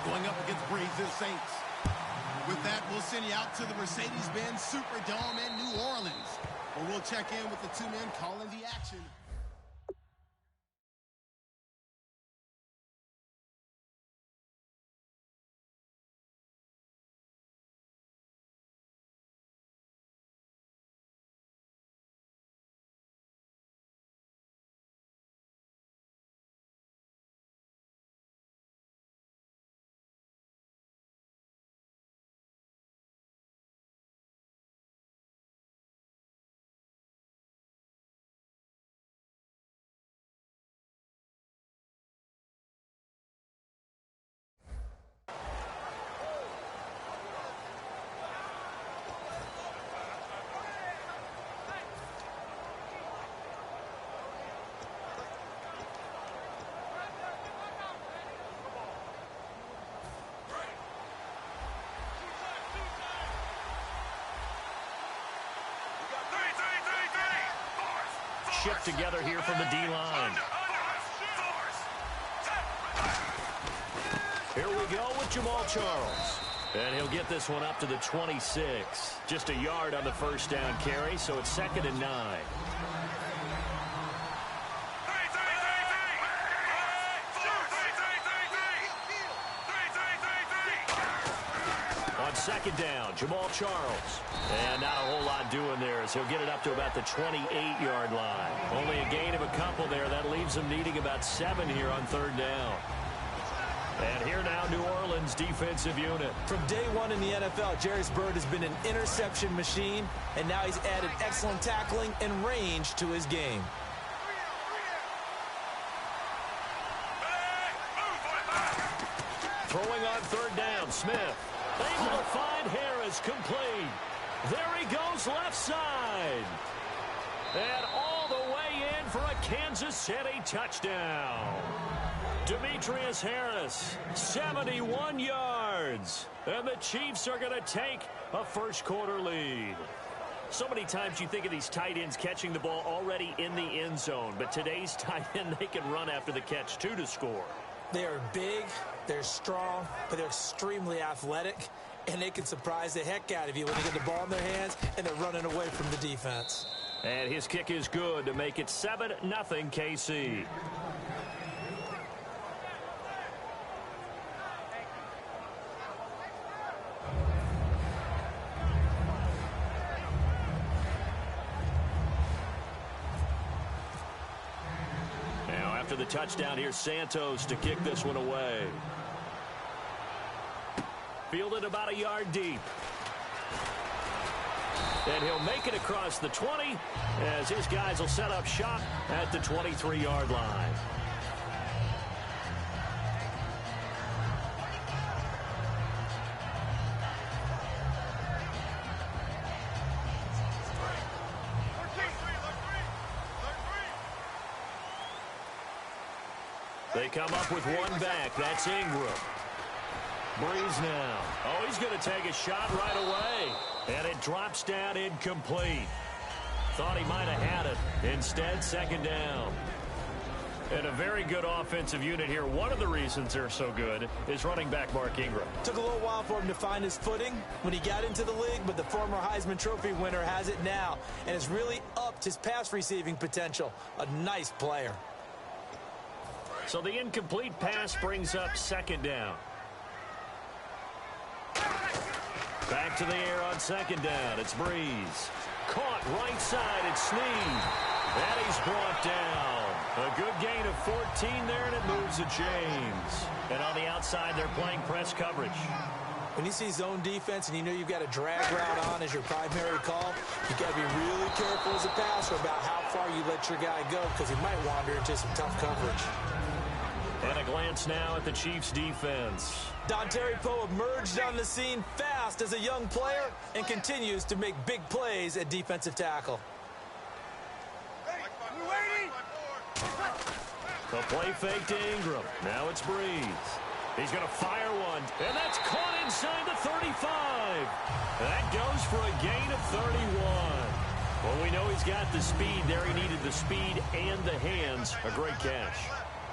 going up against Breeze's Saints. With that, we'll send you out to the Mercedes-Benz Superdome in New Orleans, where we'll check in with the two men calling the action. Shift together here from the D-line. Here we go with Jamal Charles. And he'll get this one up to the 26. Just a yard on the first down carry, so it's 2nd and 9. On 2nd down, Jamal Charles. And not a whole lot doing there as he'll get it up to about the 28-yard line. Only a gain of a couple there. That leaves him needing about 7 here on 3rd down. And here now, New Orleans defensive unit. From day one in the NFL, Bert has been an interception machine, and now he's added excellent tackling and range to his game. Throwing on 3rd down, Smith. Able to find Harris, complete. There he goes left side. And all the way in for a Kansas City touchdown. Demetrius Harris, 71 yards. And the Chiefs are going to take a first-quarter lead. So many times you think of these tight ends catching the ball already in the end zone. But today's tight end, they can run after the catch, too, to score. They are big, they're strong, but they're extremely athletic. And they can surprise the heck out of you when they get the ball in their hands and they're running away from the defense. And his kick is good to make it 7-0 KC. Now after the touchdown, here's Santos to kick this one away. Fielded about a yard deep. And he'll make it across the 20 as his guys will set up shop at the 23-yard line. They come up with one back. That's Ingram. Breeze now. Oh, he's going to take a shot right away. And it drops down incomplete. Thought he might have had it. Instead, 2nd down. And a very good offensive unit here. One of the reasons they're so good is running back Mark Ingram. Took a little while for him to find his footing when he got into the league, but the former Heisman Trophy winner has it now and has really upped his pass receiving potential. A nice player. So the incomplete pass brings up 2nd down. Back to the air on 2nd down. It's Breeze. Caught right side. It's Snead. And he's brought down. A good gain of 14 there, and it moves to James. And on the outside, they're playing press coverage. When you see zone defense and you know you've got a drag route on as your primary call, you've got to be really careful as a passer about how far you let your guy go because he might wander into some tough coverage. And a glance now at the Chiefs' defense. Dontari Poe emerged on the scene fast as a young player and continues to make big plays at defensive tackle. The play fake to Ingram. Now it's Breeze. He's going to fire one, and that's caught inside the 35. That goes for a gain of 31. Well, we know he's got the speed there. He needed the speed and the hands. A great catch.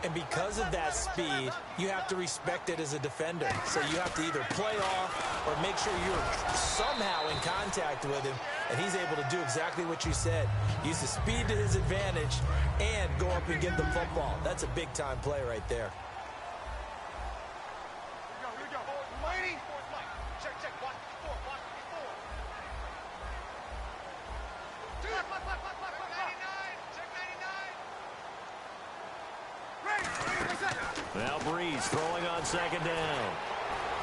And because of that speed, you have to respect it as a defender. So you have to either play off or make sure you're somehow in contact with him, and he's able to do exactly what you said. Use the speed to his advantage and go up and get the football. That's a big-time play right there. Now Breeze throwing on second down.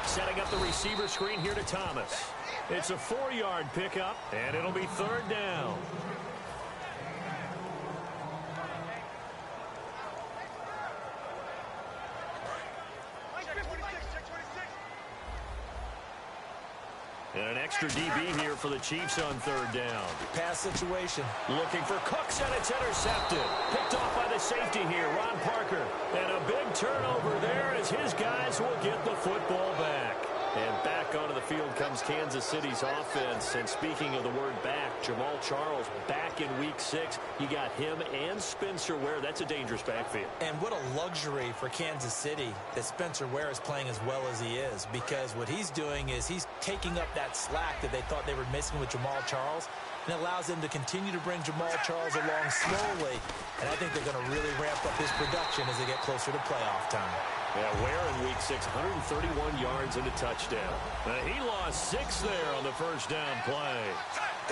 Setting up the receiver screen here to Thomas. It's a 4-yard pickup, and it'll be third down. And an extra DB here for the Chiefs on third down. Pass situation. Looking for Cooks, and it's intercepted. Picked off by the safety here, Ron Parker. And a big turnover there as his guys will get the football back. And back onto the field comes Kansas City's offense. And speaking of the word back, Jamal Charles back in Week 6. You got him and Spencer Ware. That's a dangerous backfield. And what a luxury for Kansas City that Spencer Ware is playing as well as he is, because what he's doing is he's taking up that slack that they thought they were missing with Jamal Charles, and it allows them to continue to bring Jamal Charles along slowly. And I think they're going to really ramp up his production as they get closer to playoff time. Yeah, Ware in Week 6, 131 yards and a touchdown. He lost 6 there on the first down play.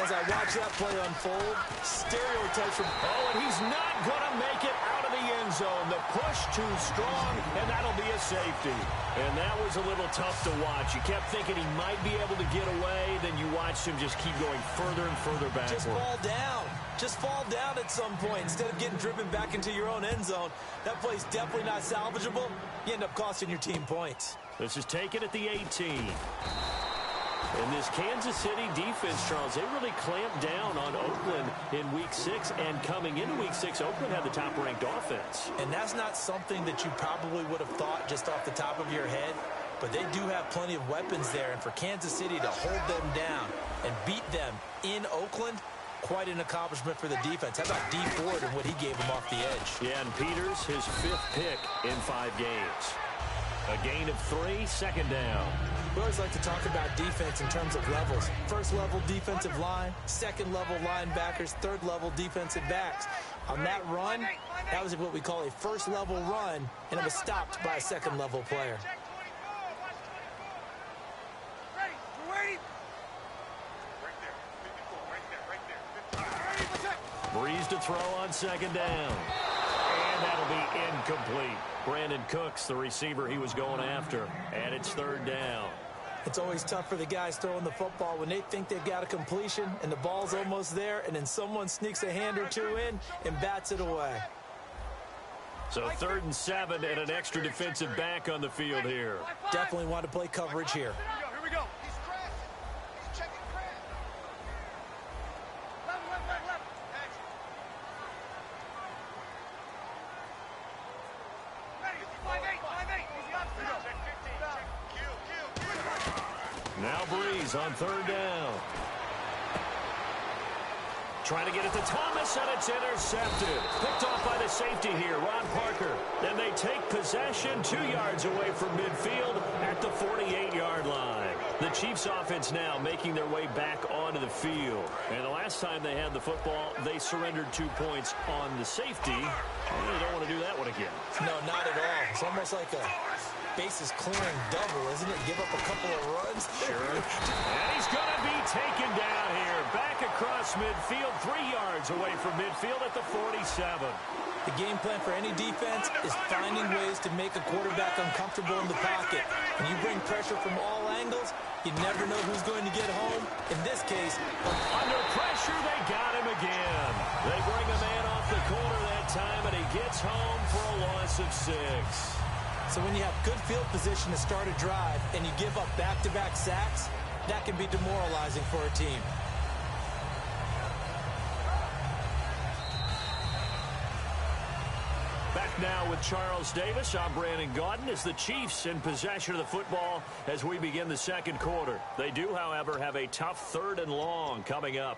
As I watch that play unfold, stereotypes from... Oh, and he's not going to make it out of the end zone. The push too strong, and that'll be a safety. And that was a little tough to watch. You kept thinking he might be able to get away, then you watched him just keep going further and further backward. Just fall down. Just fall down at some point instead of getting driven back into your own end zone. That play's definitely not salvageable. You end up costing your team points. This is taken at the 18. And this Kansas City defense, Charles, they really clamped down on Oakland in Week 6. And coming into Week 6, Oakland had the top-ranked offense. And that's not something that you probably would have thought just off the top of your head. But they do have plenty of weapons there. And for Kansas City to hold them down and beat them in Oakland, quite an accomplishment for the defense. How about D. Ford and what he gave them off the edge? Yeah, and Peters, his 5th pick in 5 games. A gain of 3, second down. We always like to talk about defense in terms of levels. First level defensive line, second level linebackers, third level defensive backs. On that run, that was what we call a first level run, and it was stopped by a second level player. Breeze to throw on second down. And that'll be incomplete. Brandon Cooks, the receiver he was going after. And it's third down. It's always tough for the guys throwing the football when they think they've got a completion and the ball's almost there, and then someone sneaks a hand or two in and bats it away. So 3rd and 7 and an extra defensive back on the field here. Definitely want to play coverage here. Here we go. He's crashing. He's checking crash. Left. Now Breeze on third down. Trying to get it to Thomas, and it's intercepted. Picked off by the safety here, Ron Parker. Then they take possession 2 yards away from midfield at the 48-yard line. The Chiefs offense now making their way back onto the field. And the last time they had the football, they surrendered 2 points on the safety. And they don't want to do that one again. No, not at all. It's almost like a bases clearing double, isn't it? Give up a couple of runs. Sure. And he's going to be taken down here. Back across midfield, 3 yards away from midfield at the 47. The game plan for any defense is finding ways to make a quarterback uncomfortable in the pocket. When you bring pressure from all angles, you never know who's going to get home. In this case, under pressure, they got him again. They bring a man off the corner that time, and he gets home for a loss of 6. So when you have good field position to start a drive and you give up back-to-back sacks, that can be demoralizing for a team. Back now with Charles Davis. I'm Brandon Gaudin as the Chiefs in possession of the football as we begin the second quarter. They do, however, have a tough 3rd and long coming up.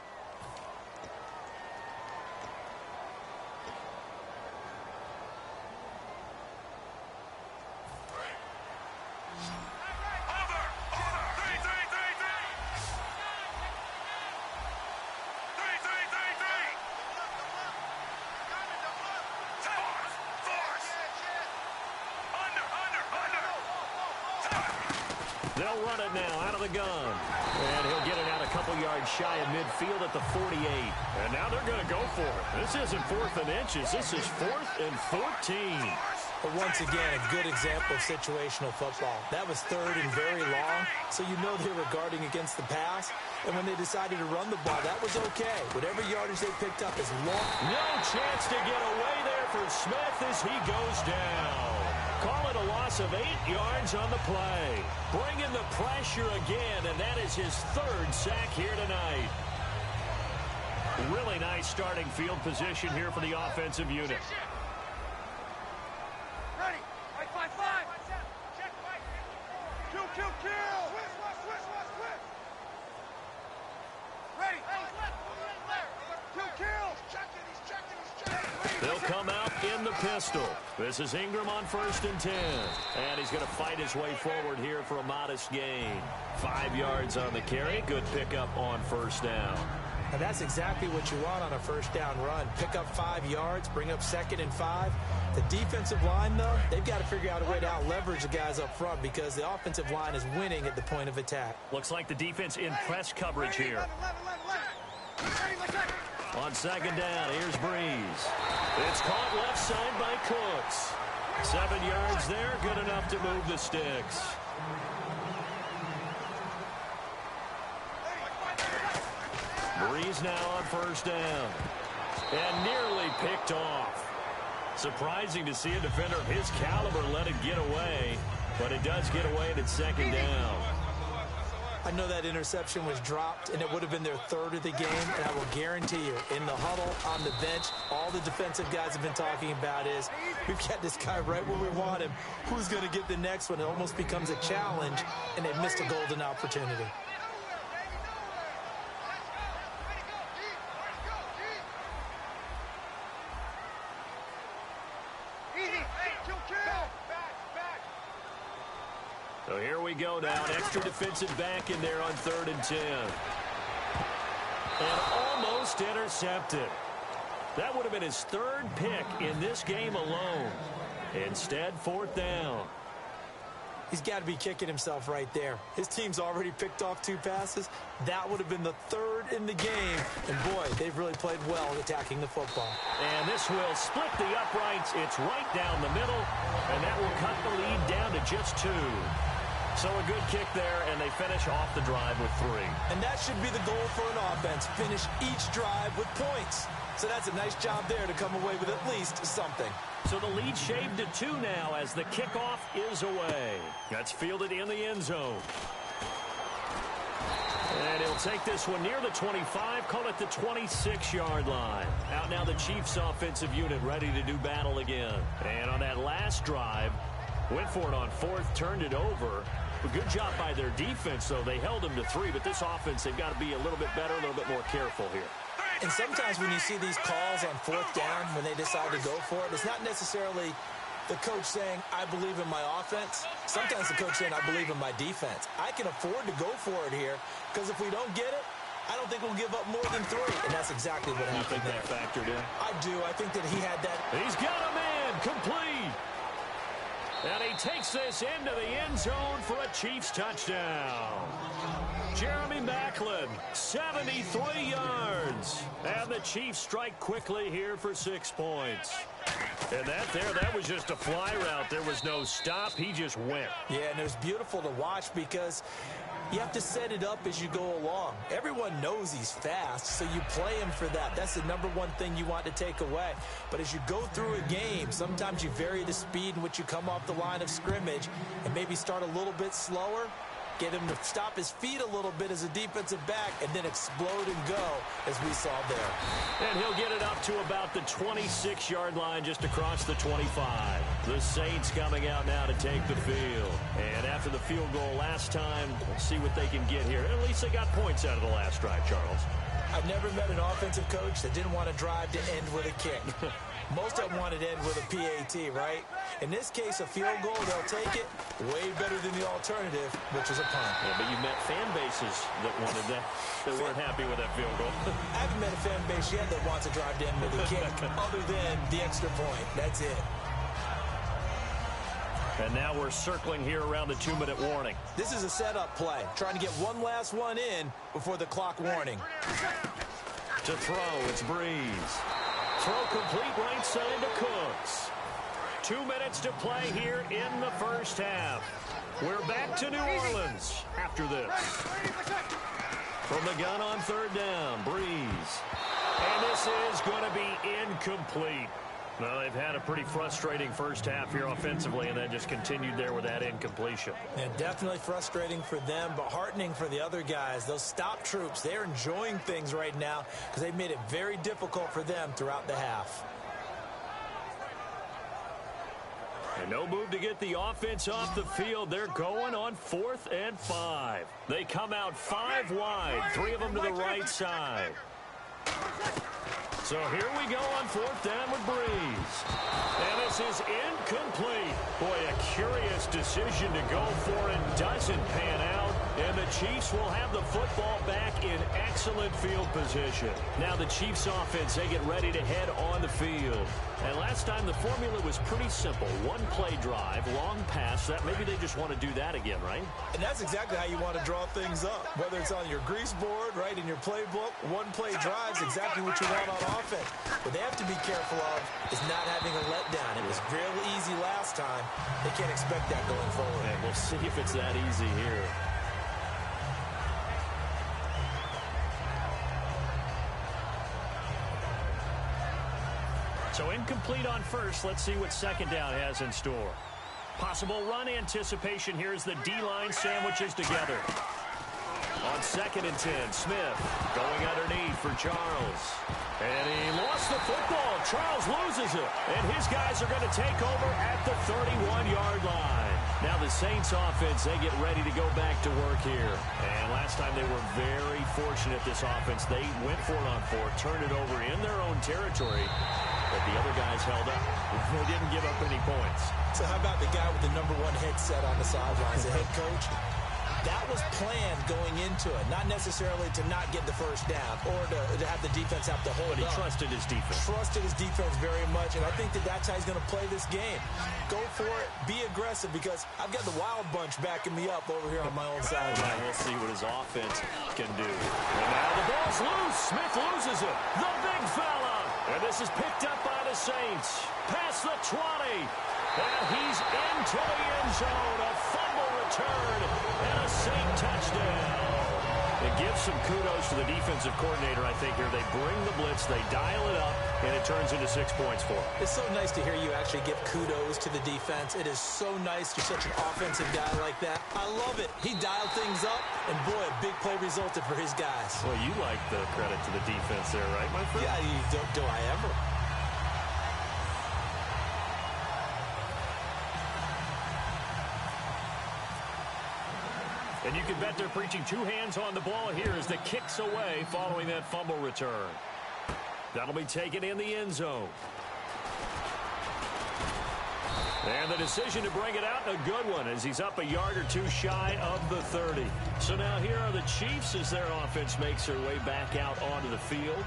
They'll run it now out of the gun. And he'll get it out a couple yards shy of midfield at the 48. And now they're going to go for it. This isn't 4th and inches. This is 4th and 14. But once again, a good example of situational football. That was 3rd and very long, so you know they were guarding against the pass. And when they decided to run the ball, that was okay. Whatever yardage they picked up is long. No chance to get away there for Smith as he goes down. Call it a loss of 8 yards on the play. Bringing the pressure again, and that is his 3rd sack here tonight. Really nice starting field position here for the offensive unit. Ready. Right, 5-5. Check, right. Kill. Switch. Ready. Kill. He's checking. They'll come out in the pistol. This is Ingram on 1st and 10. And he's going to fight his way forward here for a modest gain. 5 yards on the carry. Good pickup on 1st down. Now that's exactly what you want on a 1st down run. Pick up 5 yards, bring up 2nd and 5. The defensive line, though, they've got to figure out a way to out-leverage the guys up front because the offensive line is winning at the point of attack. Looks like the defense in press coverage here. On 2nd down, here's Breeze. It's caught left side by Cooks. 7 yards there, good enough to move the sticks. Breeze now on 1st down. And nearly picked off. Surprising to see a defender of his caliber let it get away. But it does get away and it's 2nd down. I know that interception was dropped, and it would have been their 3rd of the game, and I will guarantee you, in the huddle, on the bench, all the defensive guys have been talking about is, we've got this guy right where we want him. Who's going to get the next one? It almost becomes a challenge, and they missed a golden opportunity. So here we go now. An extra defensive back in there on 3rd and 10. And almost intercepted. That would have been his 3rd pick in this game alone. Instead, 4th down. He's got to be kicking himself right there. His team's already picked off 2 passes. That would have been the 3rd in the game. And, boy, they've really played well attacking the football. And this will split the uprights. It's right down the middle. And that will cut the lead down to just 2. So a good kick there, and they finish off the drive with 3. And that should be the goal for an offense. Finish each drive with points. So that's a nice job there to come away with at least something. So the lead shaved to 2 now as the kickoff is away. That's fielded in the end zone. And he'll take this one near the 25, call it the 26-yard line. Out now the Chiefs offensive unit ready to do battle again. And on that last drive, went for it on 4th, turned it over. A good job by their defense, though. They held them to 3, but this offense, they've got to be a little bit better, a little bit more careful here. And sometimes when you see these calls on 4th down, when they decide to go for it, it's not necessarily the coach saying, I believe in my offense. Sometimes the coach saying, I believe in my defense. I can afford to go for it here, because if we don't get it, I don't think we'll give up more than 3. And that's exactly what happened there. You think that factored in? I do. I think that he had that. He's got a man complete. And he takes this into the end zone for a Chiefs touchdown. Jeremy Maclin, 73 yards. And the Chiefs strike quickly here for 6 points. And that was just a fly route. There was no stop. He just went. Yeah, and it was beautiful to watch because you have to set it up as you go along. Everyone knows he's fast, so you play him for that. That's the #1 thing you want to take away. But as you go through a game, sometimes you vary the speed in which you come off the line of scrimmage and maybe start a little bit slower, get him to stop his feet a little bit as a defensive back, and then explode and go, as we saw there. And he'll get it up to about the 26-yard line just across the 25. The Saints coming out now to take the field. And after the field goal last time, we'll see what they can get here. At least they got points out of the last drive, Charles. I've never met an offensive coach that didn't want to drive to end with a kick. Most of them wanted to end with a PAT, right? In this case, a field goal, they'll take it. Way better than the alternative, which is a punt. Yeah, but you met fan bases that wanted that, that weren't happy with that field goal. I haven't met a fan base yet that wants to drive to end with a kick, other than the extra point. That's it. And now we're circling here around the 2-minute warning. This is a setup play, trying to get one last one in before the clock warning. To throw, it's Breeze. Throw complete right side to Cooks. 2 minutes to play here in the first half. We're back to New Orleans after this. From the gun on third down, Breeze. And this is going to be incomplete. Well, they've had a pretty frustrating first half here offensively, and then just continued there with that incompletion. Yeah, definitely frustrating for them, but heartening for the other guys. Those stop troops, they're enjoying things right now because they've made it very difficult for them throughout the half. And no move to get the offense off the field. They're going on 4th and 5. They come out 5 wide, 3 of them to the right side. So here we go on 4th down with Breeze. And this is incomplete. Boy, a curious decision to go for and doesn't pan out. And the Chiefs will have the football back in excellent field position. Now the Chiefs offense, they get ready to head on the field. And last time the formula was pretty simple. One play drive, long pass. That maybe they just want to do that again, right? And that's exactly how you want to draw things up. Whether it's on your grease board, right, in your playbook, one play drive is exactly what you want on offense. What they have to be careful of is not having a letdown. It was real easy last time. They can't expect that going forward. And we'll see if it's that easy here. So incomplete on first. Let's see what second down has in store. Possible run anticipation here as the D-line sandwiches together. On 2nd and 10, Smith going underneath for Charles. And he lost the football. Charles loses it. And his guys are going to take over at the 31-yard line. Now the Saints offense, they get ready to go back to work here. And last time they were very fortunate, this offense. They went for it on 4, turned it over in their own territory. But the other guys held up. They didn't give up any points. So how about the guy with the #1 headset on the sidelines, the head coach? That was planned going into it, not necessarily to not get the first down or to have the defense have to hold But he up. trusted his defense. Trusted his defense very much, and I think that's how he's going to play this game. Go for it, be aggressive, because I've got the wild bunch backing me up over here on my own side. Well, we'll see what his offense can do. And now the ball's loose. Smith loses it. The big fella. And this is picked up by the Saints. Past the 20. And he's into the end zone. A fumble return and a Saint touchdown. It gives some kudos to the defensive coordinator, I think, here. They bring the blitz, they dial it up, and it turns into 6 points for him. It's so nice to hear you actually give kudos to the defense. It is so nice. You're such an offensive guy like that. I love it. He dialed things up, and boy, a big play resulted for his guys. Well, you like the credit to the defense there, right, my friend? Yeah, do I ever? And you can bet they're preaching 2 hands on the ball here as the kick's away following that fumble return. That'll be taken in the end zone. And the decision to bring it out, a good one, as he's up a yard or 2 shy of the 30. So now here are the Chiefs as their offense makes their way back out onto the field.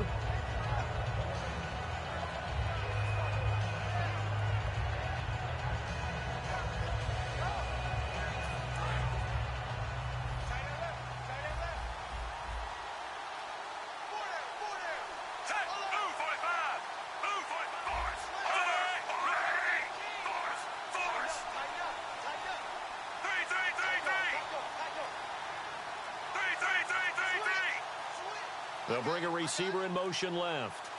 They'll bring a receiver in motion left.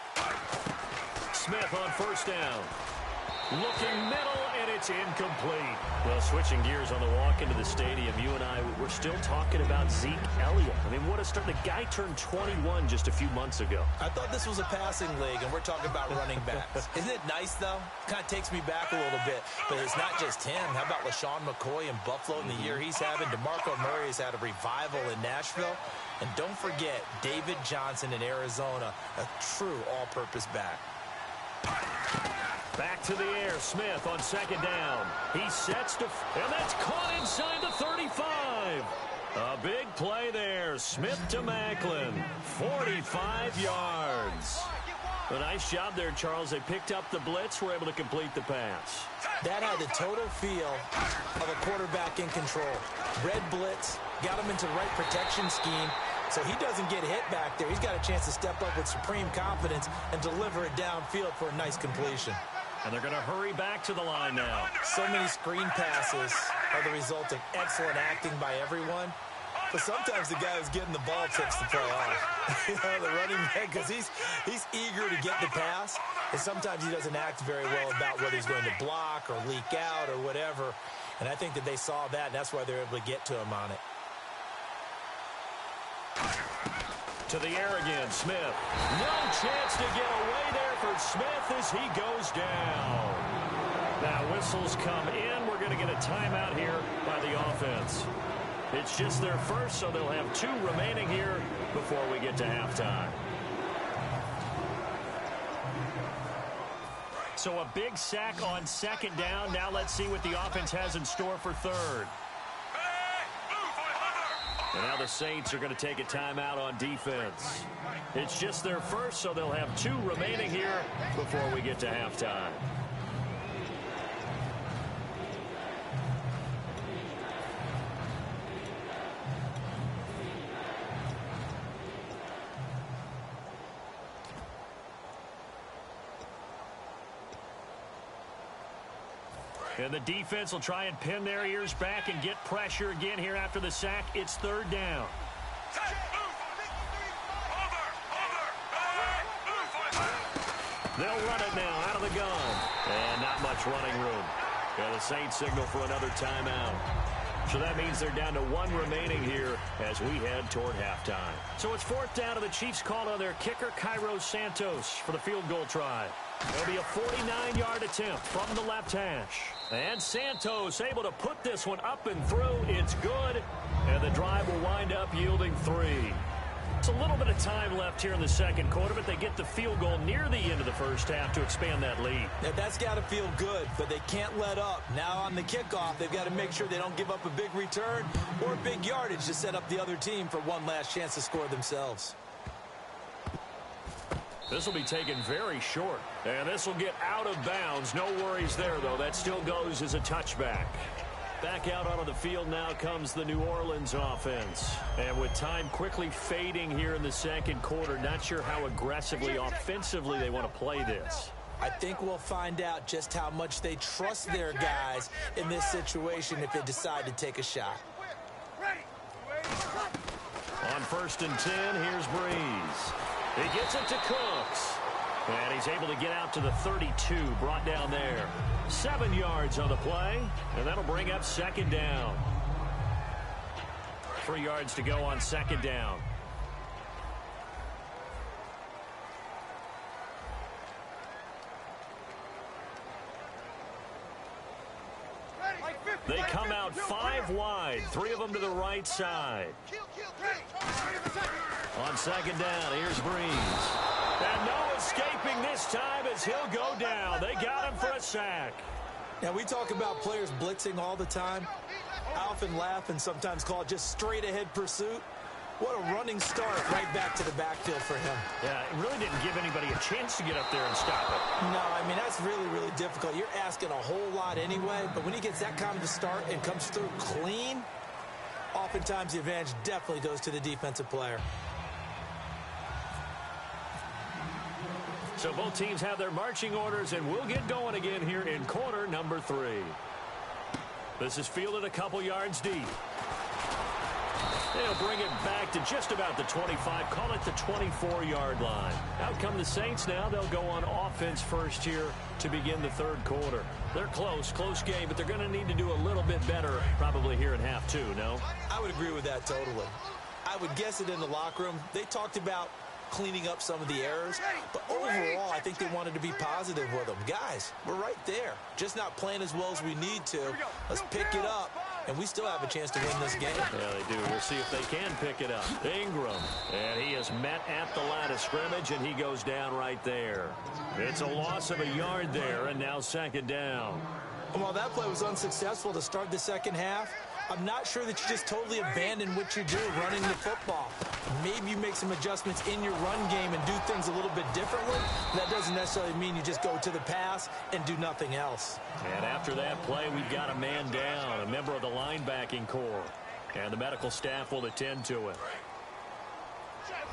Smith on first down. Looking middle, and it's incomplete. Well, switching gears on the walk into the stadium, you and I, we're still talking about Zeke Elliott. I mean, what a start. The guy turned 21 just a few months ago. I thought this was a passing league, and we're talking about running backs. Isn't it nice, though? Kind of takes me back a little bit. But it's not just him. How about LaShawn McCoy in Buffalo in the year he's having? DeMarco Murray has had a revival in Nashville. And don't forget, David Johnson in Arizona, a true all-purpose back. Back to the air, Smith on second down. He sets to, and that's caught inside the 35. A big play there. Smith to Macklin, 45 yards. A nice job there, Charles. They picked up the blitz, were able to complete the pass. That had the total feel of a quarterback in control. Red blitz, got him into the right protection scheme, so he doesn't get hit back there. He's got a chance to step up with supreme confidence and deliver it downfield for a nice completion. And they're going to hurry back to the line now. So many screen passes are the result of excellent acting by everyone. But sometimes the guy who's getting the ball tips the play off. You know, the running back, because he's eager to get the pass, and sometimes he doesn't act very well about whether he's going to block or leak out or whatever. And I think that they saw that, and that's why they're able to get to him on it. To the air again, Smith. No chance to get away there for Smith as he goes down. Now whistles come in. We're going to get a timeout here by the offense. It's just their first, so they'll have 2 remaining here before we get to halftime. So a big sack on second down. Now let's see what the offense has in store for third. And now the Saints are going to take a timeout on defense. It's just their first, so they'll have 2 remaining here before we get to halftime. And the defense will try and pin their ears back and get pressure again here after the sack. It's third down. They'll run it now out of the gun. And not much running room. And the Saints signal for another timeout. So that means they're down to 1 remaining here as we head toward halftime. So it's fourth down, and the Chiefs call on their kicker, Cairo Santos, for the field goal try. It'll be a 49-yard attempt from the left hash. And Santos able to put this one up and through. It's good. And the drive will wind up yielding 3. It's a little bit of time left here in the second quarter, but they get the field goal near the end of the first half to expand that lead. Now, that's got to feel good, but they can't let up. Now on the kickoff, they've got to make sure they don't give up a big return or big yardage to set up the other team for one last chance to score themselves. This will be taken very short, and this will get out of bounds. No worries there, though. That still goes as a touchback. Back out onto the field now comes the New Orleans offense. And with time quickly fading here in the second quarter, not sure how aggressively, offensively they want to play this. I think we'll find out just how much they trust their guys in this situation if they decide to take a shot. On 1st and 10, here's Breeze. He gets it to Cooks. And he's able to get out to the 32, brought down there. 7 yards on the play, and that'll bring up second down. 3 yards to go on second down. They come out 5 wide, 3 of them to the right side. On second down, here's Breeze. And no escaping this time as he'll go down. They got him for a sack. Now, we talk about players blitzing all the time. I often laugh and sometimes call it just straight-ahead pursuit. What a running start right back to the backfield for him. Yeah, it really didn't give anybody a chance to get up there and stop it. No, I mean, that's really, really difficult. You're asking a whole lot anyway, but when he gets that kind of a start and comes through clean, oftentimes the advantage definitely goes to the defensive player. So both teams have their marching orders, and we'll get going again here in quarter number 3. This is fielded a couple yards deep. They'll bring it back to just about the 25, call it the 24-yard line. Out come the Saints now. They'll go on offense first here to begin the third quarter. They're close game, but they're going to need to do a little bit better probably here in half 2, no? I would agree with that totally. I would guess it in the locker room. They talked about cleaning up some of the errors, but overall I think they wanted to be positive with them. Guys, we're right there, just not playing as well as we need to. Let's pick it up, and we still have a chance to win this game. Yeah, they do. We'll see if they can pick it up. Ingram, and he is met at the line of scrimmage, and he goes down right there. It's a loss of a yard there, and now second down. And while that play was unsuccessful to start the second half, I'm not sure that you just totally abandon what you do running the football. Maybe you make some adjustments in your run game and do things a little bit differently. That doesn't necessarily mean you just go to the pass and do nothing else. And after that play, we've got a man down, a member of the linebacking corps. And the medical staff will attend to it. Check.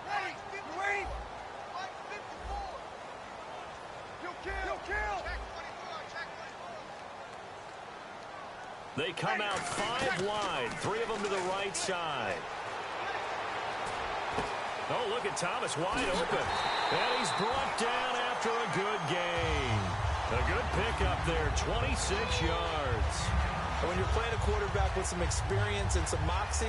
Ready. Wait. 554. Kill. They come out 5 wide, 3 of them to the right side. Oh, look at Thomas wide open. And he's brought down after a good gain. A good pickup there, 26 yards. And when you're playing a quarterback with some experience and some moxie,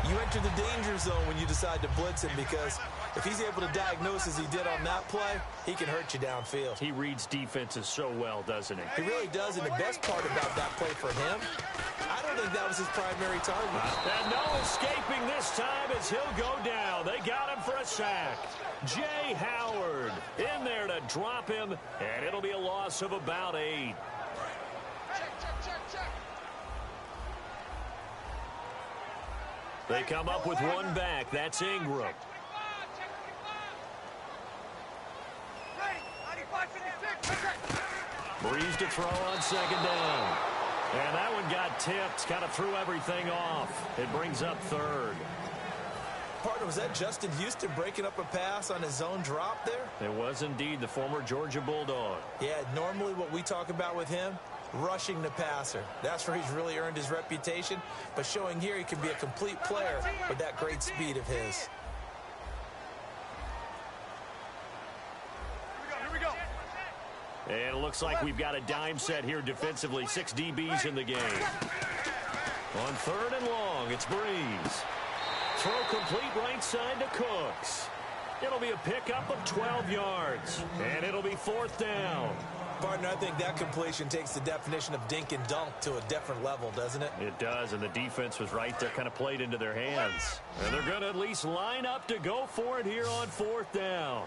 you enter the danger zone when you decide to blitz him, because if he's able to diagnose as he did on that play, he can hurt you downfield. He reads defenses so well, doesn't he? He really does, and the best part about that play for him, I don't think that was his primary target. And no escaping this time as he'll go down. They got him for a sack. Jay Howard in there to drop him, and it'll be a loss of about 8. Check. They come up with one back. That's Ingram. Ready. 95-56. Breeze to throw on second down. And that one got tipped. Kind of threw everything off. It brings up 3rd. Partner, was that Justin Houston breaking up a pass on his own drop there? It was indeed the former Georgia Bulldog. Yeah, normally what we talk about with him, rushing the passer. That's where he's really earned his reputation. But showing here he can be a complete player with that great speed of his. Here we go. And it looks like we've got a dime set here defensively. 6 DBs in the game. On 3rd and long, it's Breeze. Throw complete right side to Cooks. It'll be a pickup of 12 yards. And it'll be 4th down. Partner, I think that completion takes the definition of dink and dunk to a different level, doesn't it? It does, and the defense was right there, kind of played into their hands. And they're going to at least line up to go for it here on 4th down.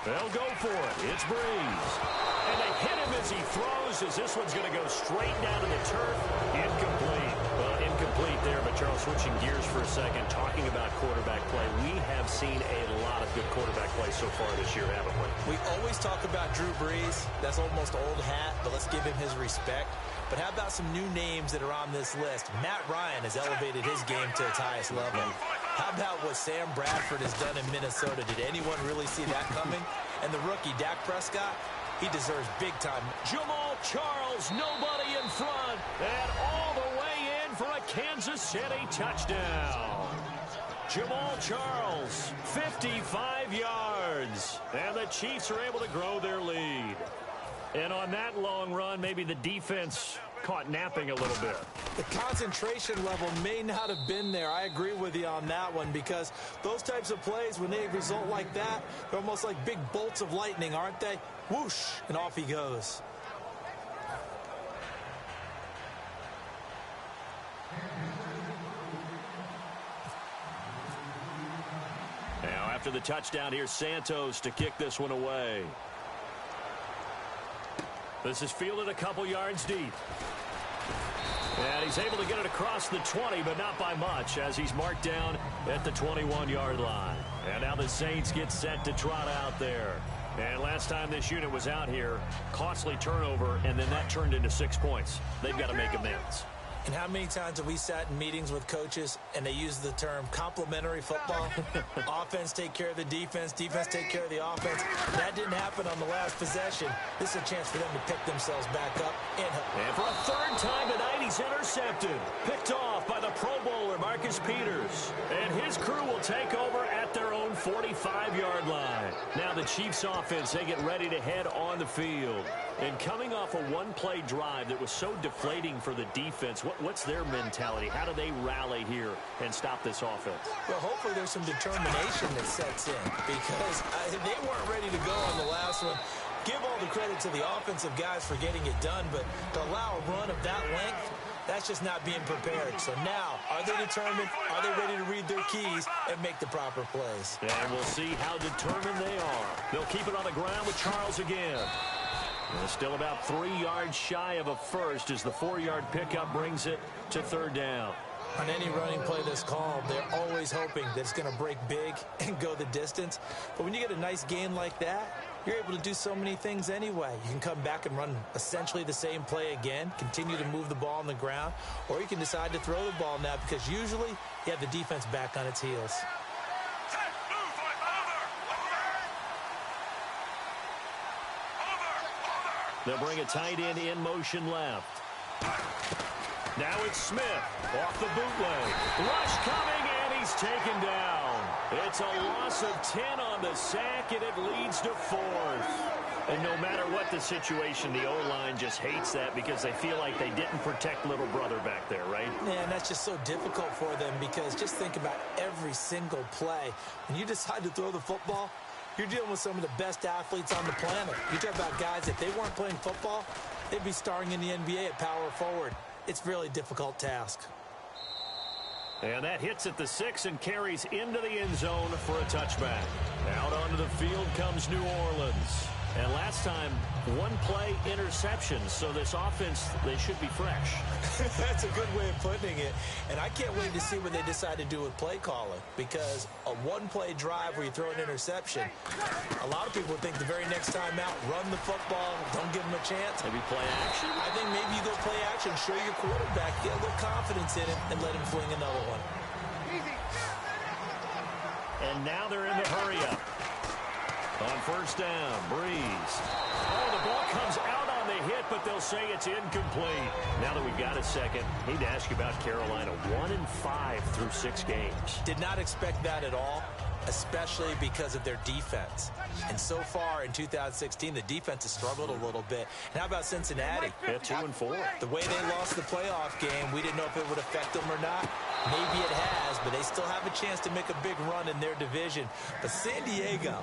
They'll go for it. It's Breeze. And they hit him as he throws, as this one's going to go straight down to the turf. Incomplete. Well, incomplete there, but Charles, switching gears for a second, talking about quarterback play. We have seen a lot of good quarterback play so far this year, haven't we? We always talk about Drew Brees. That's almost old hat, but let's give him his respect. But how about some new names that are on this list? Matt Ryan has elevated his game to its highest level. How about what Sam Bradford has done in Minnesota? Did anyone really see that coming? And the rookie, Dak Prescott, he deserves big time. Jamal Charles, nobody in front, and all the way in for a Kansas City touchdown. Jamal Charles, 55 yards, and the Chiefs are able to grow their lead. And on that long run, maybe the defense caught napping a little bit. The concentration level may not have been there. I agree with you on that one, because those types of plays, when they result like that, they're almost like big bolts of lightning, aren't they? Whoosh, and off he goes. Now, after the touchdown, here's Santos to kick this one away. This is fielded a couple yards deep. And he's able to get it across the 20, but not by much, as he's marked down at the 21-yard line. And now the Saints get set to trot out there. And last time this unit was out here, costly turnover, and then that turned into 6 points. They've got to make amends. And how many times have we sat in meetings with coaches and they use the term complementary football? Offense take care of the defense, defense take care of the offense. That didn't happen on the last possession. This is a chance for them to pick themselves back up. And for a 3rd time tonight, he's intercepted. Picked off by the Pro Bowler, Marcus Peters. And his crew will take over at their own 45-yard line. Now the Chiefs offense, they get ready to head on the field. And coming off a one-play drive that was so deflating for the defense, what's their mentality? How do they rally here and stop this offense? Well, hopefully there's some determination that sets in, because they weren't ready to go on the last one. Give all the credit to the offensive guys for getting it done, but to allow a run of that length, that's just not being prepared. So now, are they determined? Are they ready to read their keys and make the proper plays? And we'll see how determined they are. They'll keep it on the ground with Charles again. Well, still about 3 yards shy of a first as the 4-yard pickup brings it to third down. On any running play that's called, they're always hoping that it's going to break big and go the distance. But when you get a nice gain like that, you're able to do so many things anyway. You can come back and run essentially the same play again, continue to move the ball on the ground, or you can decide to throw the ball now because usually you have the defense back on its heels. They'll bring a tight end in motion left. Now it's Smith off the bootleg. Rush coming, and he's taken down. It's a loss of 10 on the sack, and it leads to 4th. And no matter what the situation, the O-line just hates that because they feel like they didn't protect little brother back there, right? Yeah, and that's just so difficult for them because just think about every single play. When you decide to throw the football, you're dealing with some of the best athletes on the planet. You talk about guys, if they weren't playing football, they'd be starring in the NBA at power forward. It's a really difficult task. And that hits at the 6 and carries into the end zone for a touchback. Out onto the field comes New Orleans. And last time, 1-play interception. So this offense, they should be fresh. That's a good way of putting it. And I can't wait to see what they decide to do with play calling. Because a 1-play drive where you throw an interception, a lot of people think the very next time out, run the football, don't give them a chance. Maybe play action? I think maybe you go play action, show your quarterback, get a little confidence in it, and let him fling another one. And now they're in the hurry-up. On first down, Breeze. Oh, the ball comes out on the hit, but they'll say it's incomplete. Now that we've got a second, need to ask you about Carolina. 1-5 through 6 games. Did not expect that at all, especially because of their defense. And so far in 2016, the defense has struggled a little bit. And how about Cincinnati? Yeah, 2-4. The way they lost the playoff game, we didn't know if it would affect them or not. Maybe it has, but they still have a chance to make a big run in their division. But San Diego,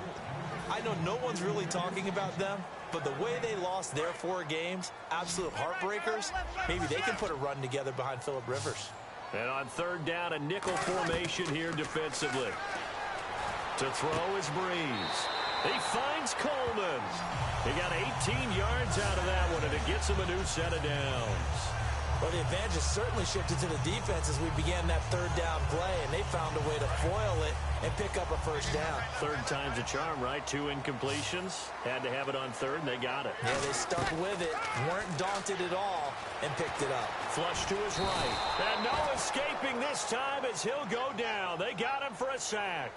I know no one's really talking about them, but the way they lost their 4 games, absolute heartbreakers, maybe they can put a run together behind Phillip Rivers. And on third down, a nickel formation here defensively. To throw is Breeze. He finds Coleman. He got 18 yards out of that one, and it gets him a new set of downs. Well, the advantage has certainly shifted to the defense as we began that third down play, and they found a way to foil it and pick up a first down. Third time's a charm, right? 2 incompletions. Had to have it on third, and they got it. Yeah, they stuck with it, weren't daunted at all, and picked it up. Flush to his right. And no escaping this time as he'll go down. They got him for a sack.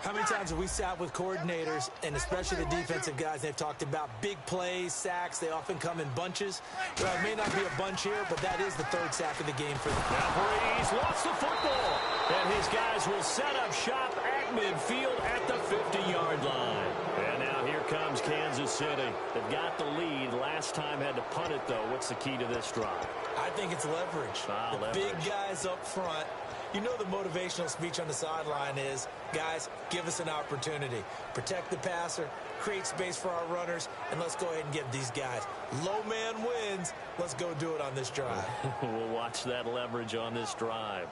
How many times have we sat with coordinators, and especially the defensive guys, they've talked about big plays, sacks. They often come in bunches. Well, it may not be a bunch here, but that is the 3rd sack of the game for them. Now Breeze lost the football. And his guys will set up shop at midfield at the 50-yard line. And now here comes Kansas City. They've got the lead. Last time had to punt it, though. What's the key to this drive? I think it's leverage. Leverage. Big guys up front. You know the motivational speech on the sideline is, guys, give us an opportunity. Protect the passer, create space for our runners, and let's go ahead and give these guys. Low man wins. Let's go do it on this drive. We'll watch that leverage on this drive.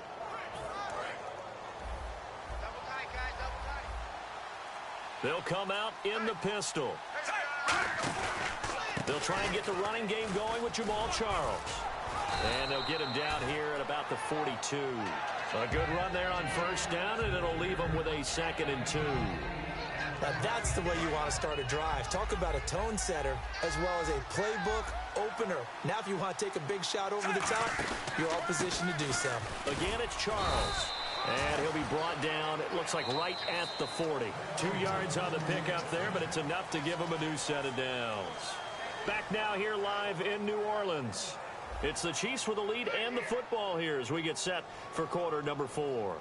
They'll come out in the pistol. They'll try and get the running game going with Jamal Charles. And they'll get him down here at about the 42. A good run there on first down, and it'll leave them with a 2nd and 2. Now that's the way you want to start a drive. Talk about a tone setter as well as a playbook opener. Now if you want to take a big shot over the top, you're all positioned to do so. Again, it's Charles. And he'll be brought down, it looks like right at the 40. 2 yards on the pickup there, but it's enough to give him a new set of downs. Back now here live in New Orleans. It's the Chiefs with the lead and the football here as we get set for quarter number 4.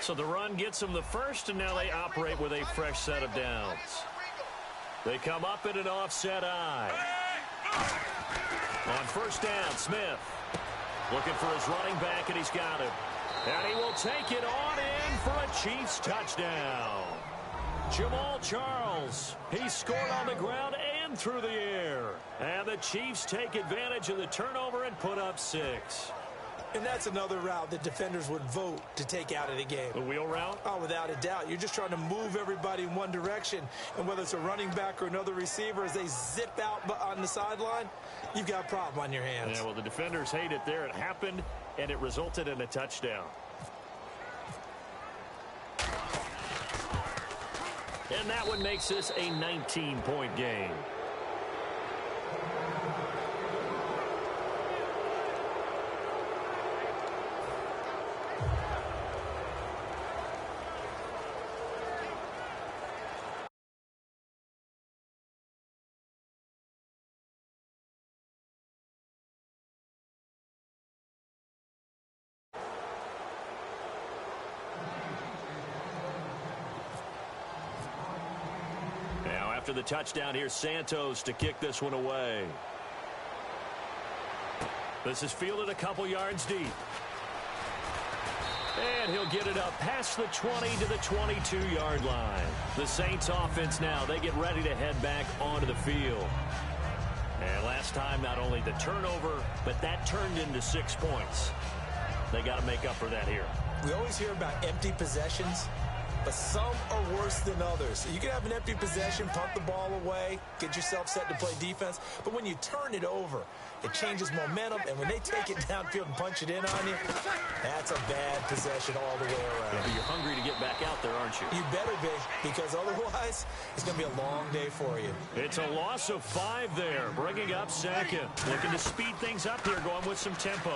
So the run gets them the first, and now they operate with a fresh set of downs. They come up in an offset eye. On first down, Smith looking for his running back, and he's got him. And he will take it on in for a Chiefs touchdown. Jamal Charles, he scored on the ground and through the air. And the Chiefs take advantage of the turnover and put up 6. And that's another route that defenders would vote to take out of the game. The wheel route? Oh, without a doubt. You're just trying to move everybody in one direction. And whether it's a running back or another receiver, as they zip out on the sideline, you've got a problem on your hands. Yeah, well, the defenders hate it there. It happened, and it resulted in a touchdown. And that one makes this a 19-point game. After the touchdown, here's Santos to kick this one away. This is fielded a couple yards deep. And he'll get it up past the 20 to the 22-yard line. The Saints offense now, they get ready to head back onto the field. And last time, not only the turnover, but that turned into 6 points. They got to make up for that here. We always hear about empty possessions, but some are worse than others. You can have an empty possession, pump the ball away, get yourself set to play defense, but when you turn it over, it changes momentum, and when they take it downfield and punch it in on you, that's a bad possession all the way around. Yeah, but you're hungry to get back out there, aren't you? You better be, because otherwise, it's going to be a long day for you. It's a loss of 5 there, bringing up second. Looking to speed things up here, going with some tempo.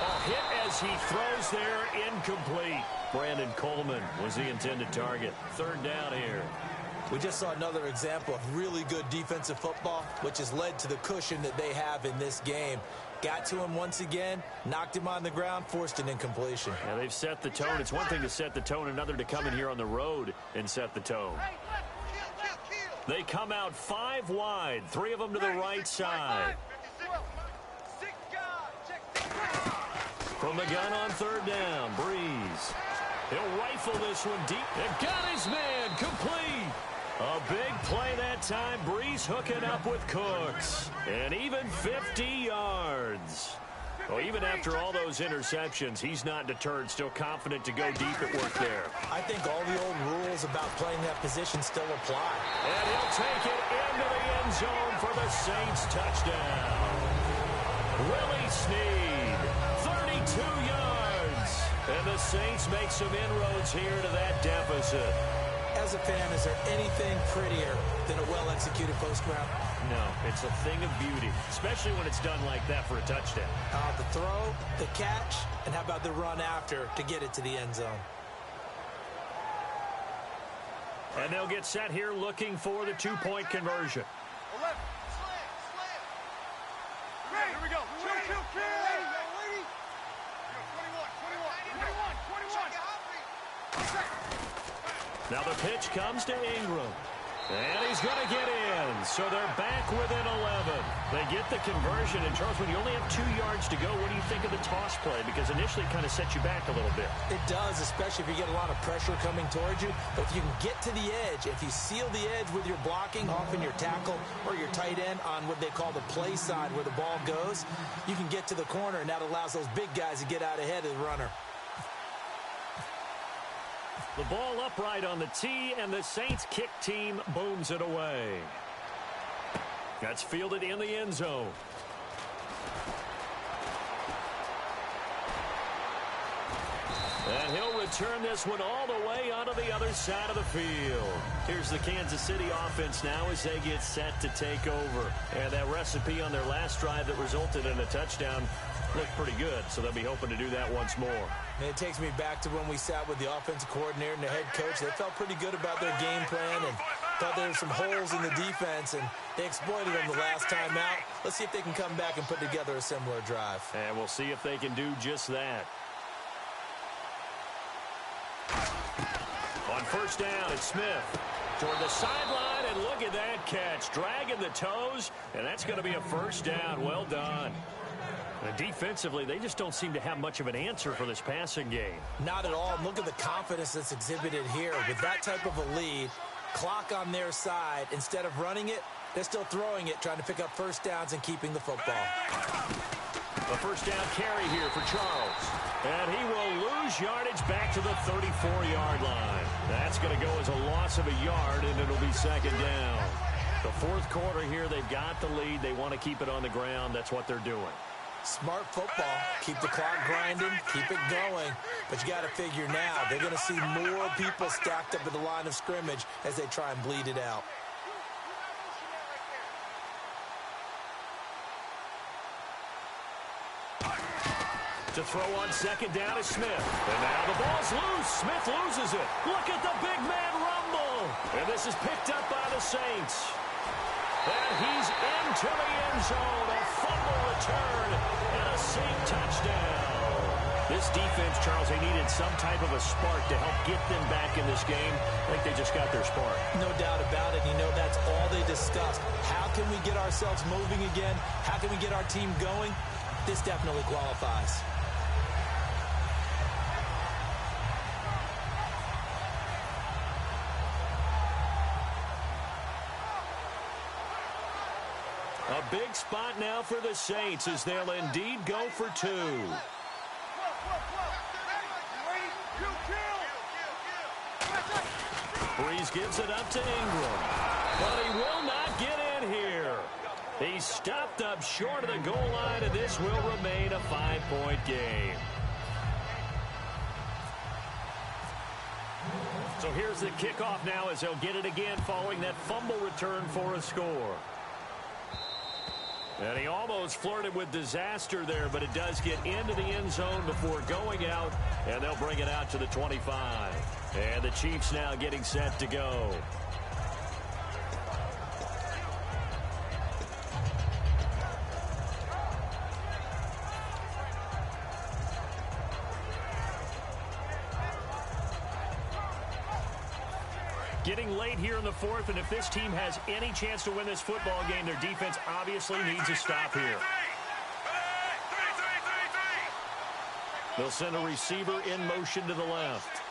A hit as he throws there, incomplete. Brandon Coleman was the intended target. 3rd down here. We just saw another example of really good defensive football, which has led to the cushion that they have in this game. Got to him once again, knocked him on the ground, forced an incompletion. Yeah, they've set the tone. It's one thing to set the tone, another to come in here on the road and set the tone. They come out 5 wide, 3 of them to the right side. From the gun on 3rd down, Breeze. He'll rifle this one deep. And got his man complete. A big play that time. Breeze hooking up with Cooks. And even 50 yards. Well, even after all those interceptions, he's not deterred. Still confident to go deep at work there. I think all the old rules about playing that position still apply. And he'll take it into the end zone for the Saints touchdown. Willie Snead, 32 yards. And the Saints make some inroads here to that deficit. As a fan, is there anything prettier than a well-executed post route? No, it's a thing of beauty, especially when it's done like that for a touchdown. The throw, the catch, and how about the run after to get it to the end zone? And they'll get set here looking for the 2-point conversion. 11, slam. Here we go. Chill. 21. Now the pitch comes to Ingram. And he's going to get in. So they're back within 11. They get the conversion. And, Charles, when you only have 2 yards to go, what do you think of the toss play? Because initially it kind of sets you back a little bit. It does, especially if you get a lot of pressure coming towards you. But if you can get to the edge, if you seal the edge with your blocking, often your tackle or your tight end on what they call the play side where the ball goes, you can get to the corner, and that allows those big guys to get out ahead of the runner. The ball upright on the tee, and the Saints kick team booms it away. That's fielded in the end zone. And he'll return this one all the way onto the other side of the field. Here's the Kansas City offense now as they get set to take over. And that recipe on their last drive that resulted in a touchdown looked pretty good, so they'll be hoping to do that once more. And it takes me back to when we sat with the offensive coordinator and the head coach. They felt pretty good about their game plan and thought there were some holes in the defense, and they exploited them the last time out. Let's see if they can come back and put together a similar drive. And we'll see if they can do just that. On 1st down, it's Smith toward the sideline, and look at that catch. Dragging the toes, and that's going to be a 1st down. Well done. And defensively, they just don't seem to have much of an answer for this passing game. Not at all. And look at the confidence that's exhibited here. With that type of a lead, clock on their side, instead of running it, they're still throwing it, trying to pick up 1st downs and keeping the football. A first down carry here for Charles. And he will lose yardage back to the 34-yard line. That's going to go as a loss of a yard, and it'll be second down. The fourth quarter here, they've got the lead. They want to keep it on the ground. That's what they're doing. Smart football. Keep the clock grinding. Keep it going. But you got to figure now, they're going to see more people stacked up at the line of scrimmage as they try and bleed it out. To throw on second down is Smith. And now the ball's loose. Smith loses it. Look at the big man rumble. And this is picked up by the Saints. And he's into the end zone. A fumble return and a Saint touchdown. This defense, Charles, they needed some type of a spark to help get them back in this game. I think they just got their spark. No doubt about it. You know, that's all they discussed. How can we get ourselves moving again? How can we get our team going? This definitely qualifies. A big spot now for the Saints as they'll indeed go for two. Breeze gives it up to Ingram. But he will not get in here. He's stopped up short of the goal line, and this will remain a 5-point game. So here's the kickoff now as they'll get it again following that fumble return for a score. And he almost flirted with disaster there, but it does get into the end zone before going out, and they'll bring it out to the 25. And the Chiefs now getting set to go. Getting late here in the fourth, and if this team has any chance to win this football game, their defense obviously needs a stop here. They'll send a receiver in motion to the left.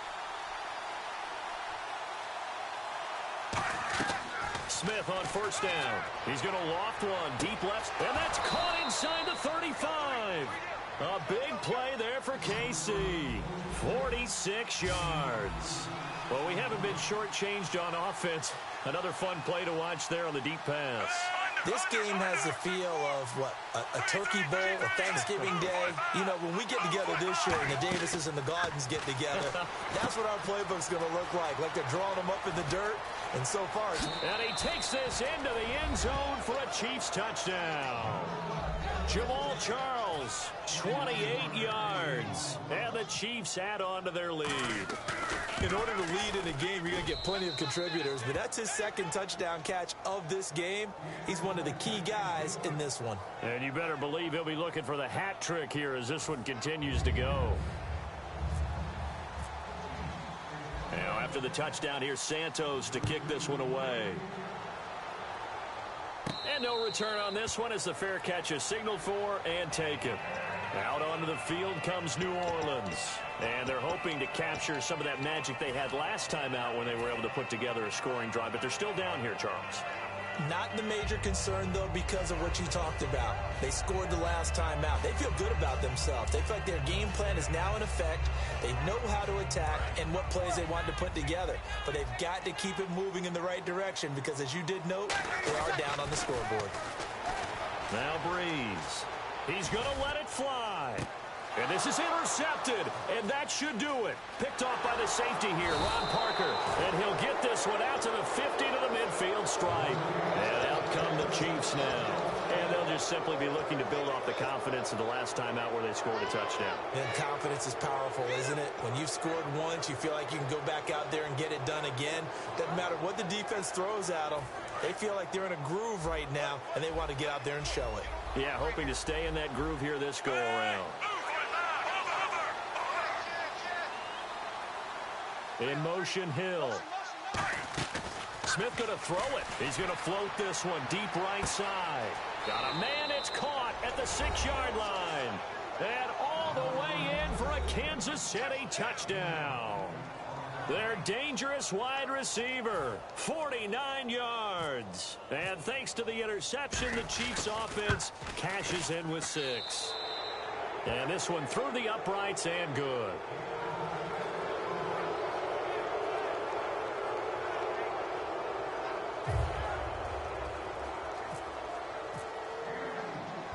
Smith on first down. He's going to loft one deep left, and that's caught inside the 35. A big play there for KC. 46 yards. Well, we haven't been shortchanged on offense. Another fun play to watch there on the deep pass. This game has the feel of, what, a turkey bowl, a Thanksgiving day. You know, when we get together this year and the Davises and the Gardens get together, that's what our playbook's going to look like they're drawing them up in the dirt. And so far, and he takes this into the end zone for a Chiefs touchdown. Jamal Charles, 28 yards. And the Chiefs add on to their lead. In order to lead in a game, you're going to get plenty of contributors, but that's his second touchdown catch of this game. He's one of the key guys in this one. And you better believe he'll be looking for the hat trick here as this one continues to go. Now, after the touchdown, here's Santos to kick this one away. And no return on this one as the fair catch is signaled for and taken. Out onto the field comes New Orleans. And they're hoping to capture some of that magic they had last time out when they were able to put together a scoring drive. But they're still down here, Charles. Not the major concern, though, because of what you talked about. They scored the last time out. They feel good about themselves. They feel like their game plan is now in effect. They know how to attack and what plays they want to put together. But they've got to keep it moving in the right direction because, as you did note, they are down on the scoreboard. Now Breeze. He's going to let it fly. And this is intercepted, and that should do it. Picked off by the safety here, Ron Parker. And he'll get this one out to the 50 to the midfield stripe. And out come the Chiefs now. And they'll just simply be looking to build off the confidence of the last time out where they scored a touchdown. And confidence is powerful, isn't it? When you've scored once, you feel like you can go back out there and get it done again. Doesn't matter what the defense throws at them. They feel like they're in a groove right now, and they want to get out there and show it. Yeah, hoping to stay in that groove here this go-around. In motion, Hill. Smith going to throw it. He's going to float this one deep right side. Got a man. It's caught at the 6-yard line. And all the way in for a Kansas City touchdown. Their dangerous wide receiver, 49 yards. And thanks to the interception, the Chiefs offense cashes in with 6. And this one through the uprights and good.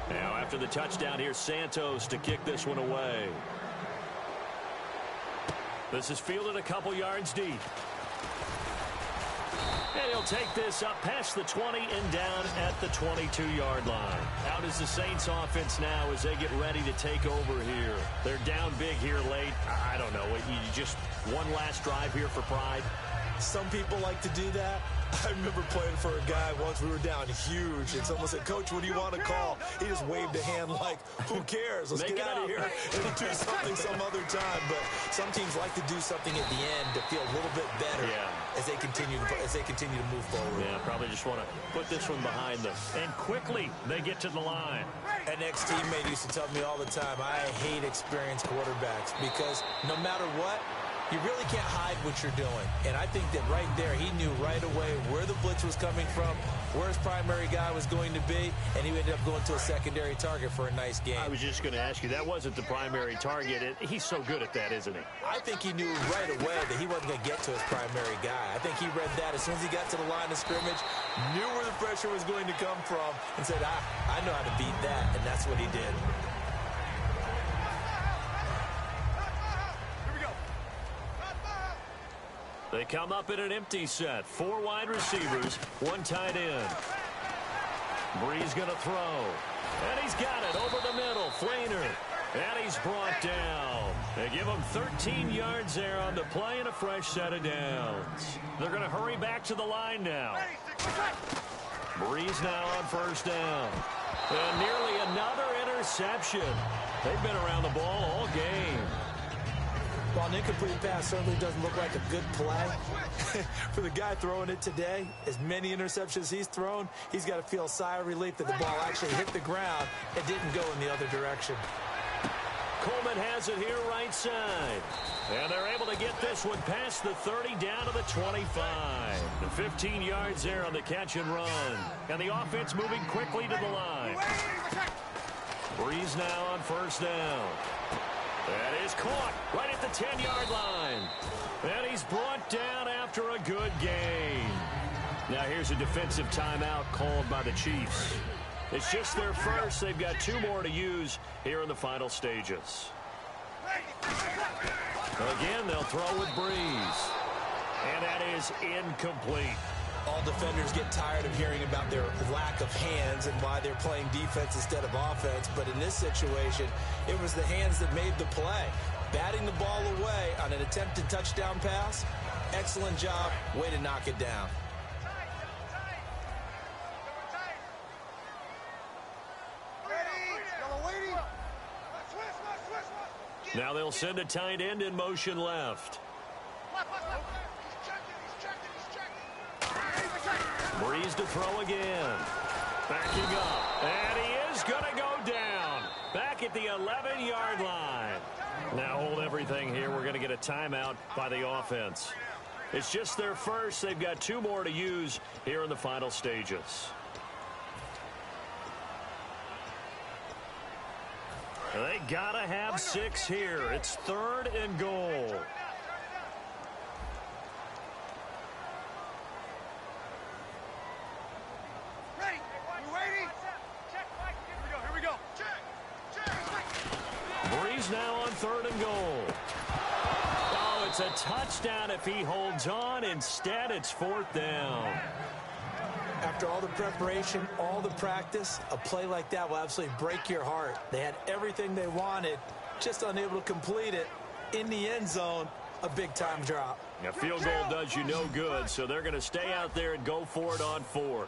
Now after the touchdown, here's Santos to kick this one away. This is fielded a couple yards deep. And he'll take this up past the 20 and down at the 22-yard line. Out is the Saints offense now as they get ready to take over here. They're down big here late. I don't know. You just one last drive here for pride. Some people like to do that. I remember playing for a guy once. We were down huge, and someone said, "Coach, what do you want to call?" He just waved a hand like, "Who cares? Let's get out of here and do something some other time." But some teams like to do something at the end to feel a little bit better as they continue to move forward. Yeah, probably just want to put this one behind them. And quickly they get to the line. An ex-teammate used to tell me all the time, I hate experienced quarterbacks because no matter what, you really can't hide what you're doing. And I think that right there, he knew right away where the blitz was coming from, where his primary guy was going to be, and he ended up going to a secondary target for a nice game. I was just going to ask you, that wasn't the primary target. He's so good at that, isn't he? I think he knew right away that he wasn't going to get to his primary guy. I think he read that as soon as he got to the line of scrimmage, knew where the pressure was going to come from, and said, I know how to beat that, and that's what he did. They come up in an empty set. 4 wide receivers, 1 tight end. Breeze going to throw. And he's got it over the middle. Flainer. And he's brought down. They give him 13 yards there on the play and a fresh set of downs. They're going to hurry back to the line now. Breeze now on first down. And nearly another interception. They've been around the ball all game. While an incomplete pass certainly doesn't look like a good play, for the guy throwing it today, as many interceptions he's thrown, he's got to feel a sigh of relief that the ball actually hit the ground and didn't go in the other direction. Coleman has it here right side. And they're able to get this one past the 30 down to the 25. The 15 yards there on the catch and run. And the offense moving quickly to the line. Breeze now on first down. That is caught right at the 10-yard line. And he's brought down after a good game. Now here's a defensive timeout called by the Chiefs. It's just their first. They've got 2 more to use here in the final stages. Again, they'll throw with Breeze. And that is incomplete. All defenders get tired of hearing about their lack of hands and why they're playing defense instead of offense. But in this situation, it was the hands that made the play. Batting the ball away on an attempted touchdown pass. Excellent job. Way to knock it down. Now they'll send a tight end in motion left. Breeze to throw again. Backing up. And he is going to go down. Back at the 11-yard line. Now hold everything here. We're going to get a timeout by the offense. It's just their first. They've got 2 more to use here in the final stages. They got to have 6 here. It's 3rd and goal. Breeze now on 3rd and goal. Oh, it's a touchdown if he holds on. Instead, it's 4th down. After all the preparation, all the practice, a play like that will absolutely break your heart. They had everything they wanted, just unable to complete it. In the end zone, a big-time drop. A field goal does you no good, so they're going to stay out there and go for it on 4th.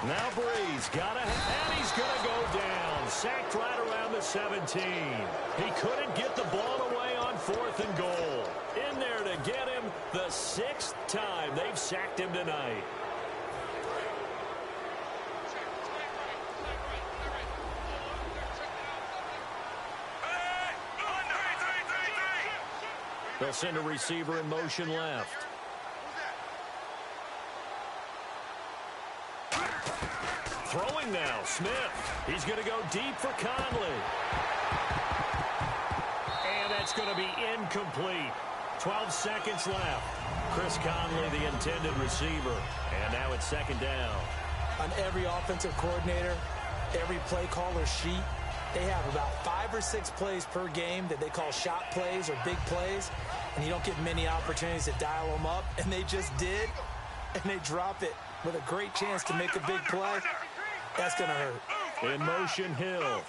Now Breeze got it, and he's going to go down. Sacked right around the 17. He couldn't get the ball away on 4th and goal. In there to get him the 6th time they've sacked him tonight. They'll send a receiver in motion left. Throwing now, Smith. He's going to go deep for Conley. And that's going to be incomplete. 12 seconds left. Chris Conley, the intended receiver. And now it's second down. On every offensive coordinator, every play caller sheet, they have about 5 or 6 plays per game that they call shot plays or big plays, and you don't get many opportunities to dial them up, and they just did, and they drop it with a great chance to make a big play. That's going to hurt. In motion, Hill.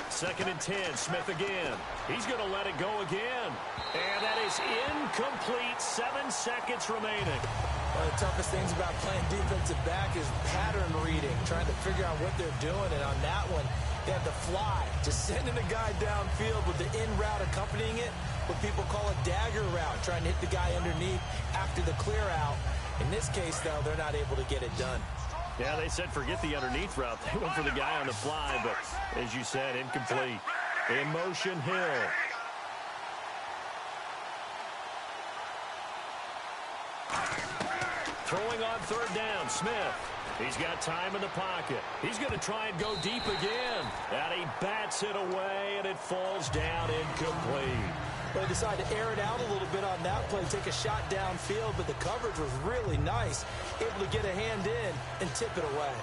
Second and 10, Smith again. He's going to let it go again. And that is incomplete. 7 seconds remaining. One of the toughest things about playing defensive back is pattern reading, trying to figure out what they're doing. And on that one, they have the fly, just sending a guy downfield with the in route accompanying it, what people call a dagger route, trying to hit the guy underneath after the clear out. In this case, though, they're not able to get it done. Yeah, they said forget the underneath route. They went for the guy on the fly, but as you said, incomplete. In motion, Hill. Throwing on third down, Smith. He's got time in the pocket. He's going to try and go deep again. And he bats it away, and it falls down incomplete. They decided to air it out a little bit on that play, take a shot downfield, but the coverage was really nice, able to get a hand in and tip it away.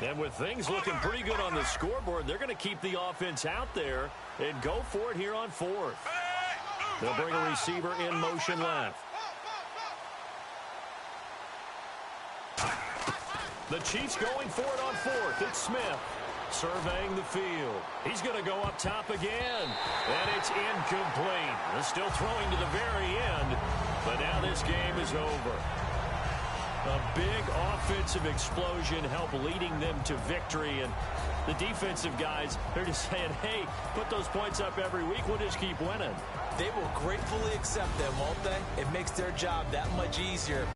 And with things looking pretty good on the scoreboard, they're going to keep the offense out there and go for it here on fourth. They'll bring a receiver in motion left. The Chiefs going for it on fourth. It's Smith surveying the field. He's going to go up top again. And it's incomplete. They're still throwing to the very end. But now this game is over. A big offensive explosion helped leading them to victory. And the defensive guys, they're just saying, hey, put those points up every week. We'll just keep winning. They will gratefully accept them, won't they? It makes their job that much easier.